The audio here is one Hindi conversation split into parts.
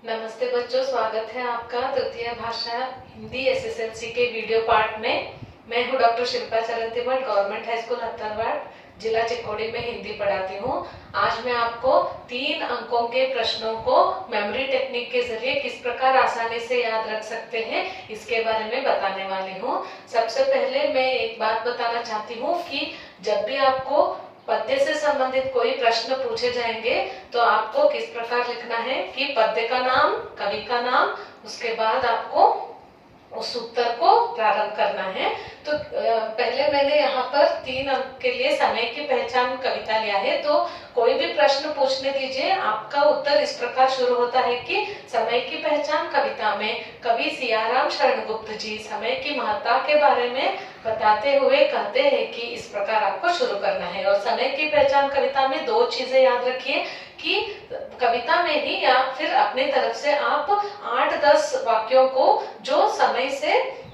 नमस्ते बच्चों, स्वागत है आपका तृतीय भाषा हिंदी एसएसएलसी के वीडियो पार्ट में। मैं हूं doctor Shilpa Charantibhat, government high school Hattarwad, जिला चिकोड़ी में हिंदी पढ़ाती हूं। आज मैं आपको 3 अंकों के प्रश्नों को मेमोरी टेक्निक के जरिए किस प्रकार आसानी से याद रख सकते हैं, इसके बारे में बताने वाली हूं। सबसे पहले मैं एक बात बताना चाहती हूँ कि जब भी आपको पद्य से संबंधित कोई प्रश्न पूछे जाएंगे तो आपको किस प्रकार लिखना है कि पद्य का नाम, कवि का नाम, उसके बाद आपको उस उत्तर को प्रारंभ करना है। तो पहले मैंने यहाँ पर 3 अंक के लिए समय की पहचान कविता लिया है। तो कोई भी प्रश्न पूछने दीजिए, आपका उत्तर इस प्रकार शुरू होता है कि समय की पहचान कविता में कवि सियाराम शरण गुप्त जी समय की महत्ता के बारे में बताते हुए कहते हैं कि इस प्रकार आपको शुरू करना है। और समय की पहचान कविता में 2 चीजें याद रखिए कि कविता में ही या फिर अपने तरफ से आप 8-10 वाक्यों को जो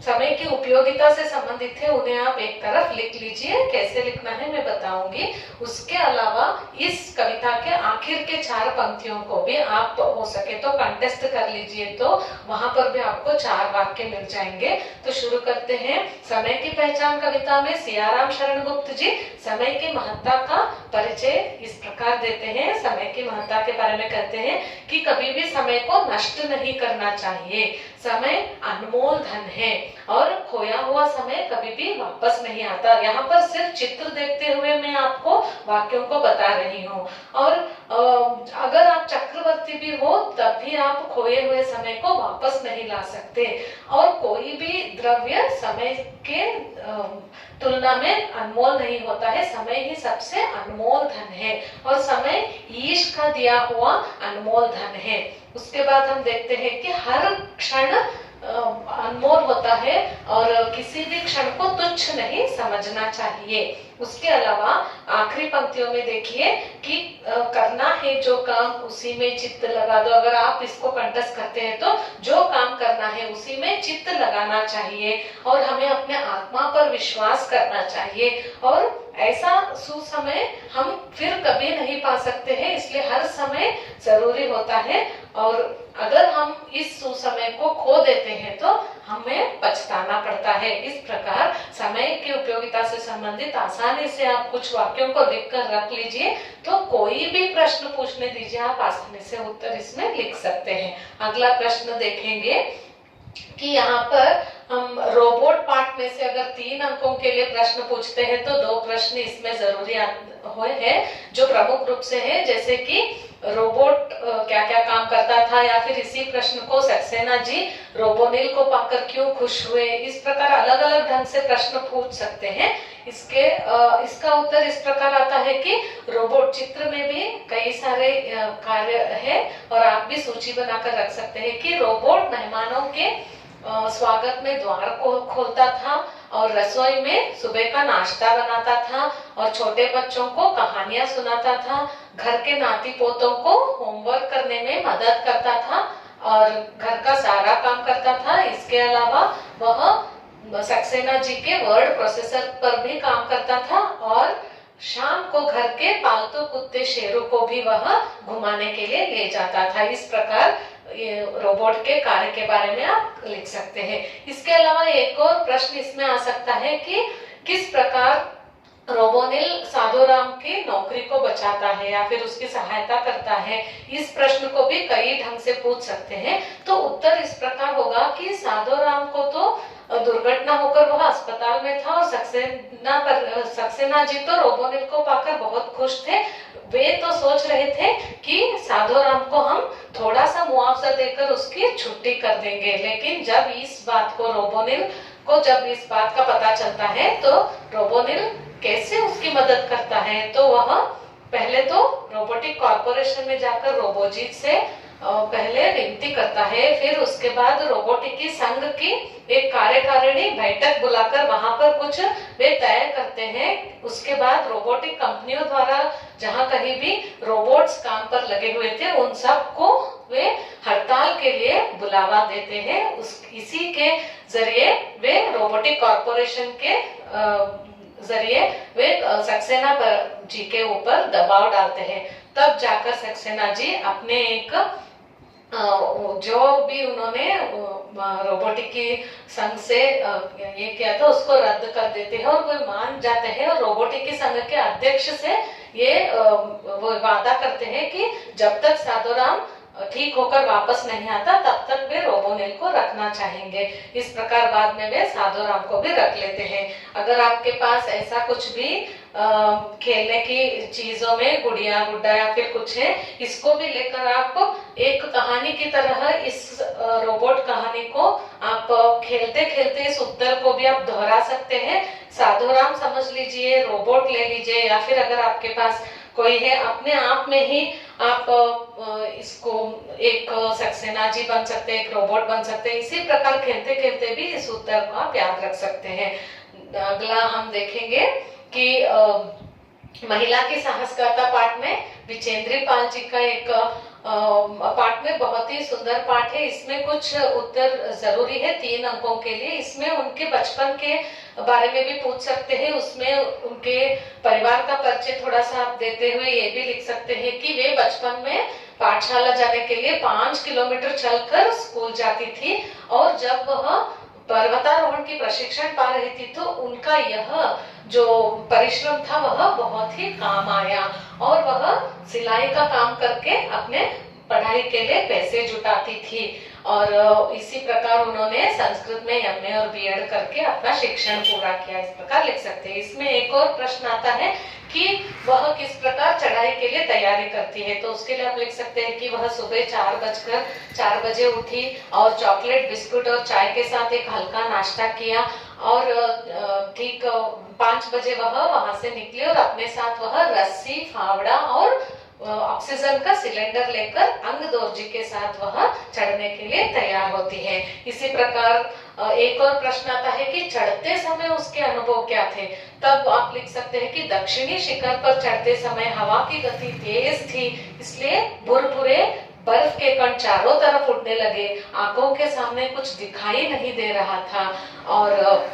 समय की उपयोगिता से संबंधित है उन्हें आप एक तरफ लिख लीजिए। कैसे लिखना है मैं बताऊंगी। उसके अलावा इस कविता के आखिर के 4 पंक्तियों को भी आप हो सके तो कंटेस्ट कर लीजिए, तो वहां पर भी आपको 4 वाक्य मिल जाएंगे। तो शुरू करते हैं। समय की पहचान कविता में सियाराम शरण गुप्त जी समय की महत्ता का परिचय इस प्रकार देते हैं। समय की महत्ता के बारे में कहते हैं कि कभी भी समय को नष्ट नहीं करना चाहिए। समय अनमोल धन है और खोया हुआ समय कभी भी वापस नहीं आता। यहाँ पर सिर्फ चित्र देखते हुए मैं आपको वाक्यों को बता रही हूँ। और अगर आप चक्रवर्ती भी हो तब भी आप खोए हुए समय को वापस नहीं ला सकते। और कोई भी द्रव्य समय के तुलना में अनमोल नहीं होता है। समय ही सबसे अनमोल धन है और समय ईश का दिया हुआ अनमोल धन है। उसके बाद हम देखते हैं कि हर क्षण अनमोल होता है और किसी भी क्षण को तुच्छ नहीं समझना चाहिए। उसके अलावा आखिरी पंक्तियों में देखिए कि करना है जो काम उसी में चित्त लगा दो। अगर आप इसको कंठस्थ करते हैं तो जो काम करना है उसी में चित्त लगाना चाहिए और हमें अपने आत्मा पर विश्वास करना चाहिए। और ऐसा सुसमय हम फिर कभी नहीं पा सकते हैं, इसलिए हर समय जरूरी होता है। और अगर हम इस सुसमय को खो देते हैं तो हमें पछताना पड़ता है। इस प्रकार समय की उपयोगिता से संबंधित आसानी से आप कुछ वाक्यों को लिखकर रख लीजिए, तो कोई भी प्रश्न पूछने दीजिए आप आसानी से उत्तर इसमें लिख सकते हैं। अगला प्रश्न देखेंगे कि यहाँ पर हम रोबोट पार्ट में से अगर 3 अंकों के लिए प्रश्न पूछते हैं तो 2 प्रश्न इसमें जरूरी हुए हैं जो प्रमुख रूप से है, जैसे कि रोबोट क्या क्या काम करता था, या फिर इसी प्रश्न को सक्सेना जी रोबोनिल को पाकर क्यों खुश हुए। इस प्रकार अलग अलग ढंग से प्रश्न पूछ सकते हैं। इसका उत्तर इस प्रकार आता है कि रोबोट चित्र में भी कई सारे कार्य है और आप भी सूची बनाकर रख सकते हैं कि रोबोट मेहमानों के स्वागत में द्वार को खोलता था और रसोई में सुबह का नाश्ता बनाता था और छोटे बच्चों को कहानियां सुनाता था, घर के नाती पोतों को होमवर्क करने में मदद करता था और घर का सारा काम करता था। इसके अलावा वह सक्सेना जी के वर्ड प्रोसेसर पर भी काम करता था और शाम को घर के पालतू कुत्ते शेरू को भी वह घुमाने के लिए ले जाता था। इस प्रकार रोबोट के कार्य के बारे में आप लिख सकते हैं। इसके अलावा एक और प्रश्न इसमें आ सकता है कि किस प्रकार रोबोनिल साधुराम की नौकरी को बचाता है या फिर उसकी सहायता करता है। इस प्रश्न को भी कई ढंग से पूछ सकते हैं। तो उत्तर इस प्रकार होगा कि साधुराम को तो दुर्घटना होकर वह अस्पताल में था और सक्सेना जी तो रोबोनिल को पाकर बहुत खुश थे। वे तो सोच रहे थे कि साधुराम को हम थोड़ा सा मुआवजा देकर उसकी छुट्टी कर देंगे, लेकिन जब इस बात का पता चलता है तो रोबोनिल कैसे उसकी मदद करता है। तो वह पहले तो रोबोटिक कॉर्पोरेशन में जाकर रोबोजीत से पहले विनती करता है, फिर उसके बाद रोबोटिकी संघ की एक कार्यकारिणी बैठक बुलाकर वहां पर कुछ वे तय करते हैं। उसके बाद रोबोटिक कंपनियों द्वारा जहां कहीं भी रोबोट्स काम पर लगे हुए थे उन सबको वे हड़ताल के लिए बुलावा देते हैं। इसी के जरिए वे रोबोटिक कॉर्पोरेशन के जरिए वे सक्सेना जी के ऊपर दबाव डालते हैं। तब जाकर सक्सेना जी अपने एक जो भी उन्होंने रोबोटिकी संघ से ये किया था उसको रद्द कर देते हैं और वो मान जाते हैं और रोबोटिकी संघ के अध्यक्ष से ये वो वादा करते हैं कि जब तक साधुराम ठीक होकर वापस नहीं आता तब तक वे रोबोनेल को रखना चाहेंगे। इस प्रकार बाद में वे साधुराम को भी रख लेते हैं। अगर आपके पास ऐसा कुछ भी खेलने की चीजों में गुड़िया गुड्डा या फिर कुछ है, इसको भी लेकर आप एक कहानी की तरह इस रोबोट कहानी को आप खेलते खेलते इस उत्तर को भी आप दोहरा सकते हैं। साधुराम समझ लीजिए, रोबोट ले लीजिए, या फिर अगर आपके पास कोई है अपने आप में ही आप इसको एक सक्सेना जी बन सकते हैं, एक रोबोट बन सकते हैं। इसी प्रकार खेलते खेलते भी इस उत्तर को आप याद रख सकते हैं। अगला हम देखेंगे कि महिला की साहसगाथा पाठ में विचेंद्री पाल जी का एक पाठ में बहुत ही सुंदर पाठ है। इसमें कुछ उत्तर जरूरी है 3 अंकों के लिए। इसमें उनके बचपन के बारे में भी पूछ सकते हैं, उसमें उनके परिवार का परिचय थोड़ा सा आप देते हुए ये भी लिख सकते हैं कि वे बचपन में पाठशाला जाने के लिए 5 किलोमीटर चलकर स्कूल जाती थी और जब वह पर्वतारोहण की प्रशिक्षण पा रही थी तो उनका यह जो परिश्रम था वह बहुत ही काम आया और वह सिलाई का काम करके अपने पढ़ाई के लिए पैसे जुटाती थी और इसी प्रकार उन्होंने संस्कृत में एमए और बीएड करके अपना शिक्षण पूरा किया। इस प्रकार लिख सकते हैं। इसमें एक और प्रश्न आता है कि वह किस प्रकार चढ़ाई के लिए तैयारी करती है, तो उसके लिए आप लिख सकते हैं कि वह सुबह 4 बजे उठी और चॉकलेट बिस्कुट और चाय के साथ एक हल्का नाश्ता किया और ठीक 5 बजे वह वहां से निकली और अपने साथ वह रस्सी, फावड़ा और ऑक्सीजन का सिलेंडर लेकर अंगदोर्जी के साथ वह चढ़ने के लिए तैयार होती है। इसी प्रकार एक और प्रश्न आता है कि चढ़ते समय उसके अनुभव क्या थे, तब आप लिख सकते हैं कि दक्षिणी शिखर पर चढ़ते समय हवा की गति तेज थी, इसलिए भुरभुरे बर्फ के कण चारों तरफ उड़ने लगे, आंखों के सामने कुछ दिखाई नहीं दे रहा था और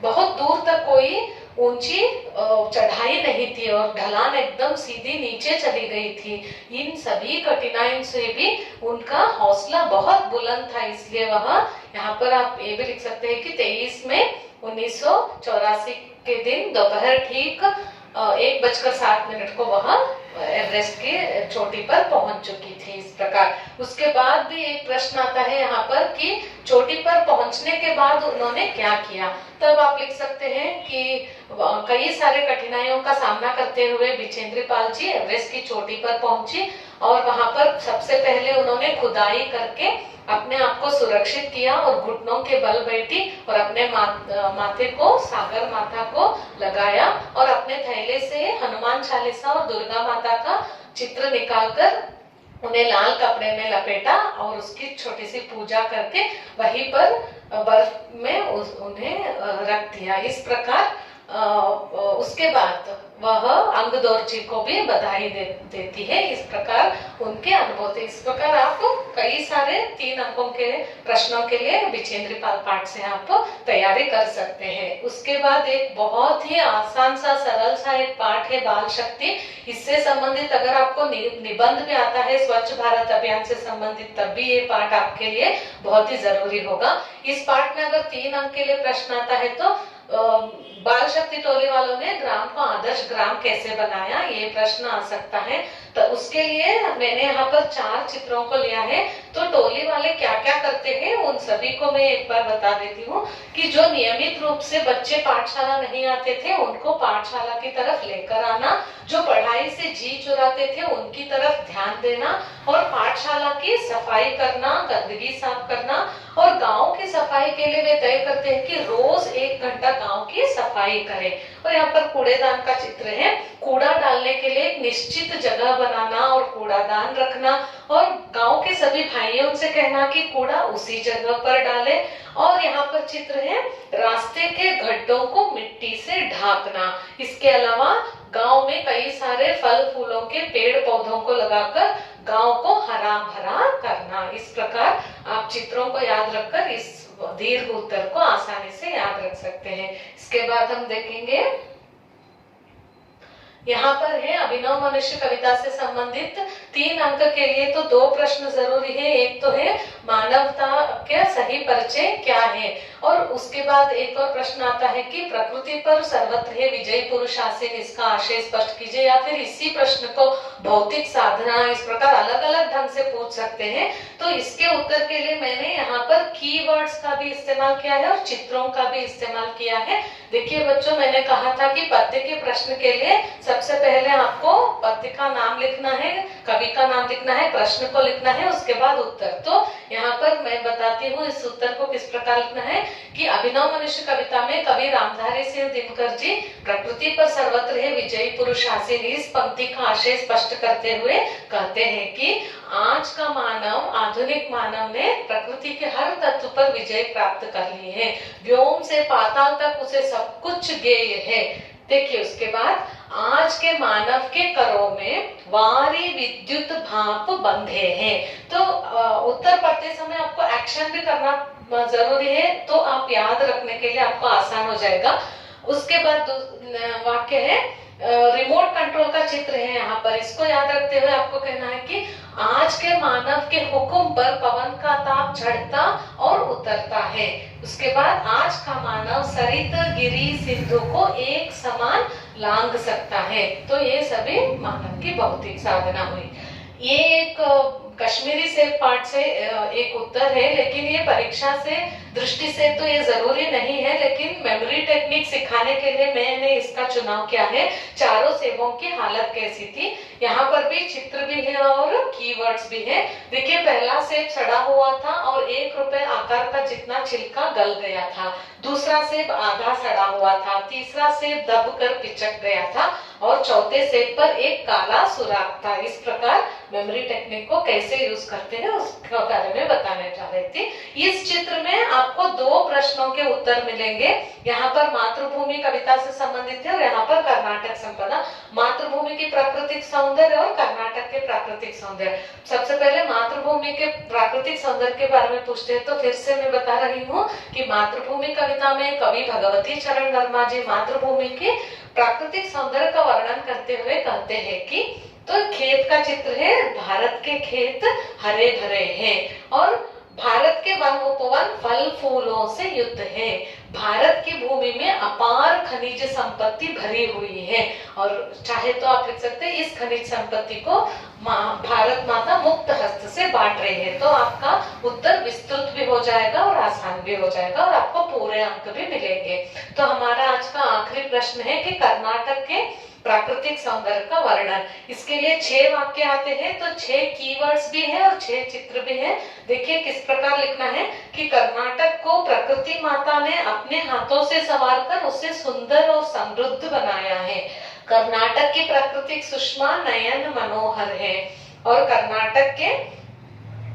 बहुत दूर तक कोई ऊंची चढ़ाई नहीं थी और ढलान एकदम सीधी नीचे चली गई थी। इन सभी कठिनाइयों से भी उनका हौसला बहुत बुलंद था, इसलिए वह यहाँ पर आप ये भी लिख सकते हैं कि 23 मई 1984 के दिन दोपहर ठीक 1:07 को वह एवरेस्ट की चोटी पर पहुंच चुकी थी। इस प्रकार उसके बाद भी एक प्रश्न आता है यहाँ पर कि चोटी पर पहुंचने के बाद उन्होंने क्या किया, तब आप लिख सकते हैं कि कई सारे कठिनाइयों का सामना करते हुए विचेंद्री पाल जी एवरेस्ट की चोटी पर पहुंची और वहां पर सबसे पहले उन्होंने खुदाई करके अपने आप को सुरक्षित किया और घुटनों के बल बैठी और अपने माथे को सागर माता को लगाया और अपने थैले से हनुमान चालीसा और दुर्गा माता का चित्र निकालकर उन्हें लाल कपड़े में लपेटा और उसकी छोटी सी पूजा करके वहीं पर बर्फ में उन्हें रख दिया। इस प्रकार उसके बाद वह अंगदोर्जी को भी बधाई देती है। इस प्रकार उनके अनुभव थे। इस प्रकार आप कई सारे 3 अंकों के प्रश्नों के लिए विचेंद्री पाल पाठ से आप तैयारी कर सकते हैं। उसके बाद एक बहुत ही आसान सा सरल सा एक पाठ है बाल शक्ति। इससे संबंधित अगर आपको निबंध भी आता है स्वच्छ भारत अभियान से संबंधित, तब भी ये पाठ आपके लिए बहुत ही जरूरी होगा। इस पाठ में अगर 3 अंक के लिए प्रश्न आता है तो बाल शक्ति टोली वालों ने ग्राम को आदर्श ग्राम कैसे बनाया, ये प्रश्न आ सकता है। तो उसके लिए मैंने यहाँ पर 4 चित्रों को लिया है। तो टोली वाले क्या क्या करते हैं उन सभी को मैं एक बार बता देती हूँ कि जो नियमित रूप से बच्चे पाठशाला नहीं आते थे उनको पाठशाला की तरफ लेकर आना, जो पढ़ाई से जी चुराते थे उनकी तरफ ध्यान देना और पाठशाला की सफाई करना, गंदगी साफ करना और गांव की सफाई के लिए वे तय करते हैं कि रोज 1 घंटा गांव की सफाई करें। और यहाँ पर कूड़ेदान का चित्र है। कूड़ा डालने के लिए एक निश्चित जगह बनाना और कूड़ादान रखना और गांव के सभी भाइयों से कहना कि कूड़ा उसी जगह पर डालें। और यहाँ पर चित्र है रास्ते के गड्ढों को मिट्टी से ढाकना। इसके अलावा गांव में कई सारे फल फूलों के पेड़ पौधों को लगाकर गांव को हरा भरा करना। इस प्रकार आप चित्रों को याद रखकर इस दीर्घ उत्तर को आसानी से याद रख सकते हैं। इसके बाद हम देखेंगे यहाँ पर है अभिनव मनुष्य कविता से संबंधित 3 अंक के लिए तो 2 प्रश्न जरूरी है। एक तो है मानवता का सही परिचय क्या है, और उसके बाद एक और प्रश्न आता है कि प्रकृति पर सर्वत्र है विजयी पुरुष आसीन, इसका आशय स्पष्ट कीजिए। या फिर इसी प्रश्न को भौतिक साधना, इस प्रकार अलग अलग ढंग से पूछ सकते हैं। तो इसके उत्तर के लिए मैंने यहाँ पर कीवर्ड्स का भी इस्तेमाल किया है और चित्रों का भी इस्तेमाल किया है। देखिए बच्चों, मैंने कहा था कि पद्य के प्रश्न के लिए सबसे पहले आपको पद्य का नाम लिखना है, कवि का नाम लिखना है, प्रश्न को लिखना है, उसके बाद उत्तर। तो यहाँ पर मैं बताती हूँ इस उत्तर को किस प्रकार लिखना है कि अभिनव मनुष्य कविता में कवि रामधारी सिंह दिनकर जी प्रकृति पर सर्वत्र है विजयी पुरुष आसीन, इस पंक्ति का आशय स्पष्ट करते हुए कहते हैं कि आज का मानव, आधुनिक मानव ने प्रकृति के हर तत्व पर विजय प्राप्त कर ली है, व्योम से पाताल तक उसे सब कुछ गेय है। देखिए उसके बाद आज के मानव के करों में वारी विद्युत भाप बंधे हैं। तो उत्तर पढ़ते समय आपको एक्शन भी करना जरूरी है, तो आप याद रखने के लिए आपको आसान हो जाएगा। उसके बाद वाक्य है रिमोट कंट्रोल का चित्र है यहाँ पर, इसको याद रखते हुए आपको कहना है कि आज के मानव के हुक्म पर पवन का ताप चढ़ता और उतरता है। उसके बाद आज का मानव सरित गिरी सिंधु को एक समान लांघ सकता है। तो ये सभी मानव की भौतिक साधना हुई। ये एक कश्मीरी से पाठ से एक उत्तर है, लेकिन ये परीक्षा से दृष्टि से तो ये जरूरी नहीं है, लेकिन मेमोरी टेक्निक सिखाने के लिए मैंने इसका चुनाव किया है। चारों सेबों की हालत कैसी थी, यहाँ पर भी चित्र भी है और कीवर्ड्स भी है। देखिए पहला सेब सड़ा हुआ था और 1 रुपए आकार का जितना छिलका गल गया था, दूसरा सेब आधा सड़ा हुआ था, तीसरा सेब दब कर पिचक गया था और चौथे सेब पर एक काला सुराख था। इस प्रकार मेमोरी टेक्निक को कैसे यूज करते हैं उसके बारे में बताने जा रही थी। इस चित्र में आपको 2 प्रश्नों के उत्तर मिलेंगे। यहाँ पर मातृभूमि कविता से संबंधित है और यहाँ पर कर्नाटक संपदा। मातृभूमि की प्राकृतिक सौंदर्य और कर्नाटक के प्राकृतिक सौंदर्य। सबसे पहले मातृभूमि के प्राकृतिक सौंदर्य के बारे में पूछते हैं, तो फिर से मैं बता रही हूँ कि मातृभूमि कविता में कवि भगवती चरण वर्मा जी मातृभूमि के प्राकृतिक सौंदर्य का वर्णन करते हुए कहते हैं कि तो खेत का चित्र है, भारत के खेत हरे भरे हैं और भारत के वन उपवन फल फूलों से युक्त है। भारत की भूमि में अपार खनिज संपत्ति भरी हुई है, और चाहे तो आप लिख सकते हैं इस खनिज संपत्ति को भारत माता मुक्त हस्त से बांट रही है। तो आपका उत्तर विस्तृत भी हो जाएगा और आसान भी हो जाएगा और आपको पूरे अंक भी मिलेंगे। तो हमारा आज का आखिरी प्रश्न है कि कर्नाटक के प्राकृतिक सौंदर्य का वर्णन। इसके लिए 6 वाक्य आते हैं, तो 6 कीवर्ड्स भी है और 6 चित्र भी है। देखिए किस प्रकार लिखना है कि कर्नाटक को प्रकृति माता ने अपने हाथों से संवारकर उसे सुंदर और समृद्ध बनाया है। कर्नाटक की प्राकृतिक सुषमा नयन मनोहर है और कर्नाटक के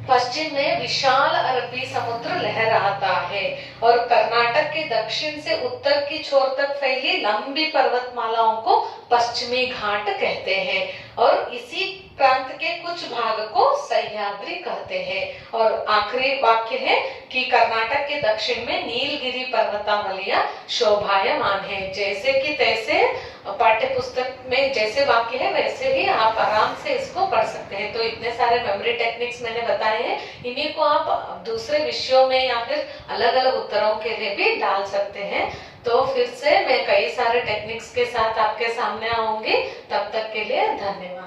पश्चिम में विशाल अरबी समुद्र लहराता है और कर्नाटक के दक्षिण से उत्तर की छोर तक फैली लंबी पर्वतमालाओं को पश्चिमी घाट कहते हैं और इसी प्रांत के कुछ भाग को सह्याद्री कहते हैं। और आखिरी वाक्य है कि कर्नाटक के दक्षिण में नीलगिरी पर्वतावलियां शोभायमान है। जैसे कि तैसे पाठ्य पुस्तक में जैसे वाक्य है वैसे ही आप आराम से इसको पढ़ सकते हैं। तो इतने सारे मेमोरी टेक्निक्स मैंने बताए हैं, इन्हीं को आप दूसरे विषयों में या फिर अलग अलग उत्तरों के लिए भी डाल सकते हैं। तो फिर से मैं कई सारे टेक्निक्स के साथ आपके सामने आऊंगी। तब तक के लिए धन्यवाद।